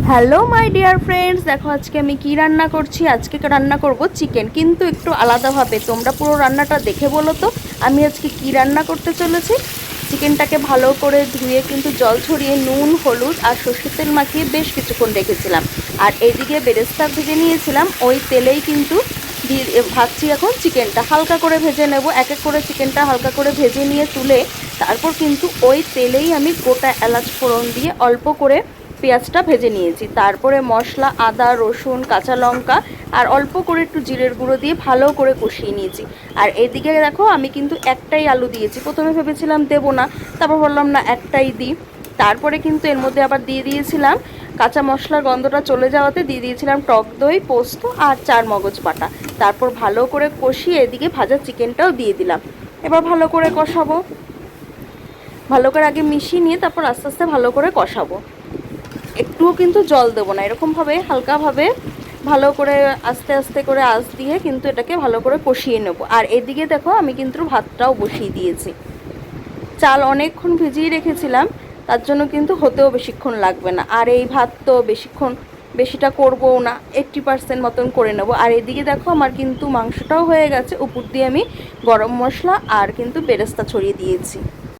Hello my dear friends, দেখো আজকে আমি কি রান্না করছি। আজকে রান্না করব চিকেন, কিন্তু একটু আলাদাভাবে। তোমরা পুরো রান্নাটা দেখে বলো তো আমি আজকে কি রান্না করতে চলেছি। চিকেনটাকে ভালো করে ধুয়ে কিন্তু জল ছড়িয়ে নুন হলুদ আর সর্ষের তেল মাখিয়ে বেশ কিছুক্ষণ রেখেছিলাম। আর এইদিকে বেরেস্তা ভেজে নিয়েছিলাম, ওই তেলেই কিন্তু ভাজছি এখন চিকেনটা। হালকা করে ভেজে নেব, এক এক করে চিকেনটা হালকা করে ভেজে নিয়ে তুলে তারপর কিন্তু ওই তেলেই আমি গোটা এলাচ ফোড়ন দিয়ে অল্প করে পেঁয়াজটা ভেজে নিয়েছি। তারপরে মশলা আদা রসুন কাঁচা লঙ্কা আর অল্প করে একটু জিরের গুঁড়ো দিয়ে ভালো করে কষিয়ে নিয়েছি। আর এদিকে দেখো আমি কিন্তু একটাই আলু দিয়েছি। প্রথমে ভেবেছিলাম দেবো না, তারপর বললাম না একটাই দিই। তারপরে কিন্তু এর মধ্যে আবার দিয়ে দিয়েছিলাম কাঁচা মশলার গন্ধটা চলে যাওয়াতে দিয়ে দিয়েছিলাম টক দই পোস্ত আর চার মগজ বাটা। তারপর ভালো করে কষিয়ে এদিকে ভাজা চিকেনটাও দিয়ে দিলাম। এবার ভালো করে কষাবো, ভালো করে আগে মিশিয়ে নিয়ে তারপর আস্তে আস্তে ভালো করে কষাবো। একটুও কিন্তু জল দেবো না, এরকমভাবে হালকাভাবে ভালো করে আস্তে আস্তে করে আঁচ দিয়ে কিন্তু এটাকে ভালো করে কষিয়ে নেব। আর এদিকে দেখো আমি কিন্তু ভাতটাও বসিয়ে দিয়েছি। চাল অনেকক্ষণ ভিজিয়ে রেখেছিলাম, তার জন্য কিন্তু হতেও বেশিক্ষণ লাগবে না। আর এই ভাত তো বেশিটা করবও না, 80% মতন করে নেব। আর এদিকে দেখো আমার কিন্তু মাংসটাও হয়ে গেছে, উপর দিয়ে আমি গরম মশলা আর কিন্তু বেরেস্তা ছড়িয়ে দিয়েছি।